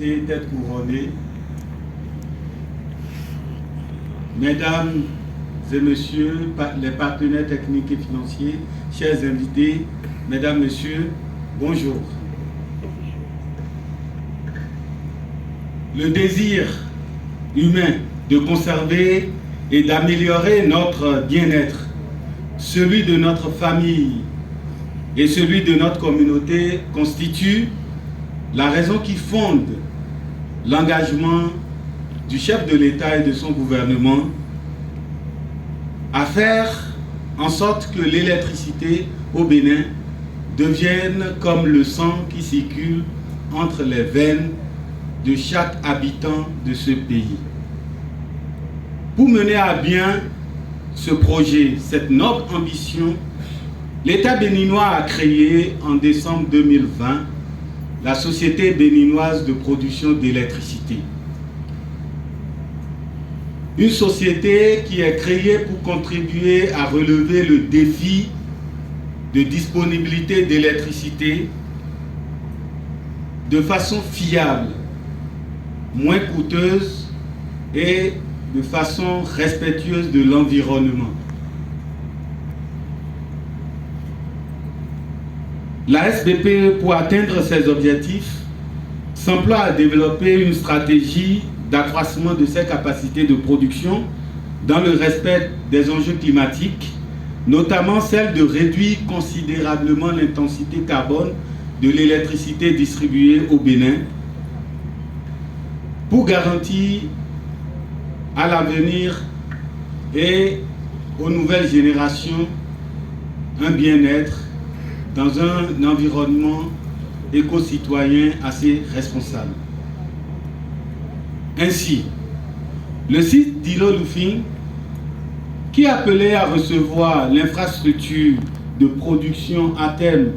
Majesté, tête couronnée, Mesdames et Messieurs les partenaires techniques et financiers, chers invités, Mesdames, Messieurs, bonjour. Le désir humain de conserver et d'améliorer notre bien-être, celui de notre famille et celui de notre communauté constitue la raison qui fonde l'engagement du chef de l'État et de son gouvernement à faire en sorte que l'électricité au Bénin devienne comme le sang qui circule entre les veines de chaque habitant de ce pays. Pour mener à bien ce projet, cette noble ambition, l'État béninois a créé en décembre 2020 la Société béninoise de production d'électricité. Une société qui est créée pour contribuer à relever le défi de disponibilité d'électricité de façon fiable, moins coûteuse et de façon respectueuse de l'environnement. La SBPE, pour atteindre ses objectifs, s'emploie à développer une stratégie d'accroissement de ses capacités de production dans le respect des enjeux climatiques, notamment celle de réduire considérablement l'intensité carbone de l'électricité distribuée au Bénin pour garantir à l'avenir et aux nouvelles générations un bien-être dans un environnement éco-citoyen assez responsable. Ainsi, le site d'Ilo Lufing, qui appelait à recevoir l'infrastructure de production à terme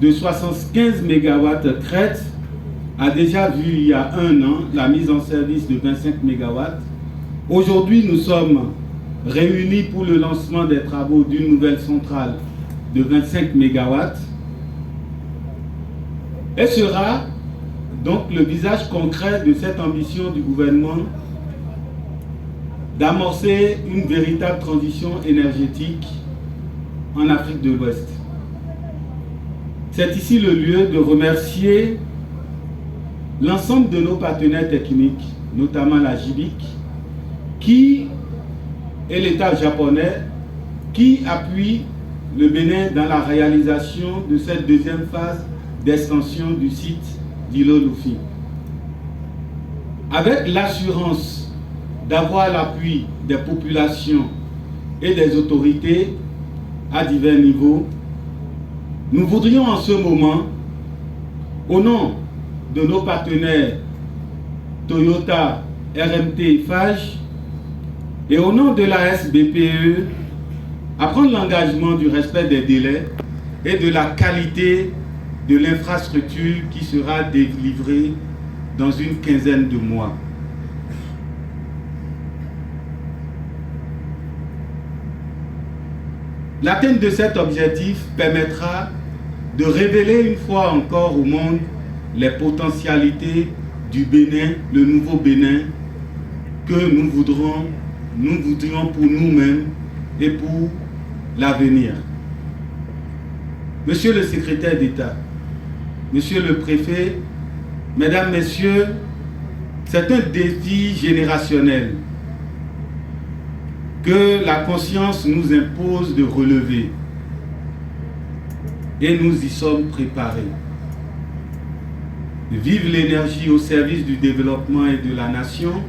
de 75 MW crête, a déjà vu il y a un an la mise en service de 25 MW. Aujourd'hui, nous sommes réunis pour le lancement des travaux d'une nouvelle centrale de 25 MW. Et sera donc le visage concret de cette ambition du gouvernement d'amorcer une véritable transition énergétique en Afrique de l'Ouest. C'est ici le lieu de remercier l'ensemble de nos partenaires techniques, notamment la JBIC, et l'État japonais, qui appuient le Bénin dans la réalisation de cette deuxième phase d'extension du site d'Ilo Lufing. Avec l'assurance d'avoir l'appui des populations et des autorités à divers niveaux, nous voudrions en ce moment, au nom de nos partenaires Toyota, RMT et FAGE, et au nom de la SBPE, à prendre l'engagement du respect des délais et de la qualité de l'infrastructure qui sera délivrée dans une quinzaine de mois. L'atteinte de cet objectif permettra de révéler une fois encore au monde les potentialités du Bénin, le nouveau Bénin, que nous voudrions pour nous-mêmes et pour l'avenir. Monsieur le secrétaire d'État, Monsieur le préfet, Mesdames, Messieurs, c'est un défi générationnel que la conscience nous impose de relever. Et nous y sommes préparés. Vive l'énergie au service du développement et de la nation.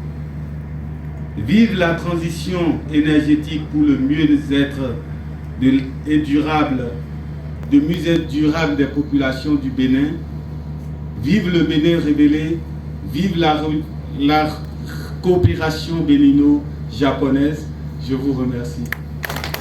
Vive la transition énergétique pour le mieux-être et durable des populations du Bénin. Vive le Bénin révélé. Vive la coopération bénino-japonaise. Je vous remercie.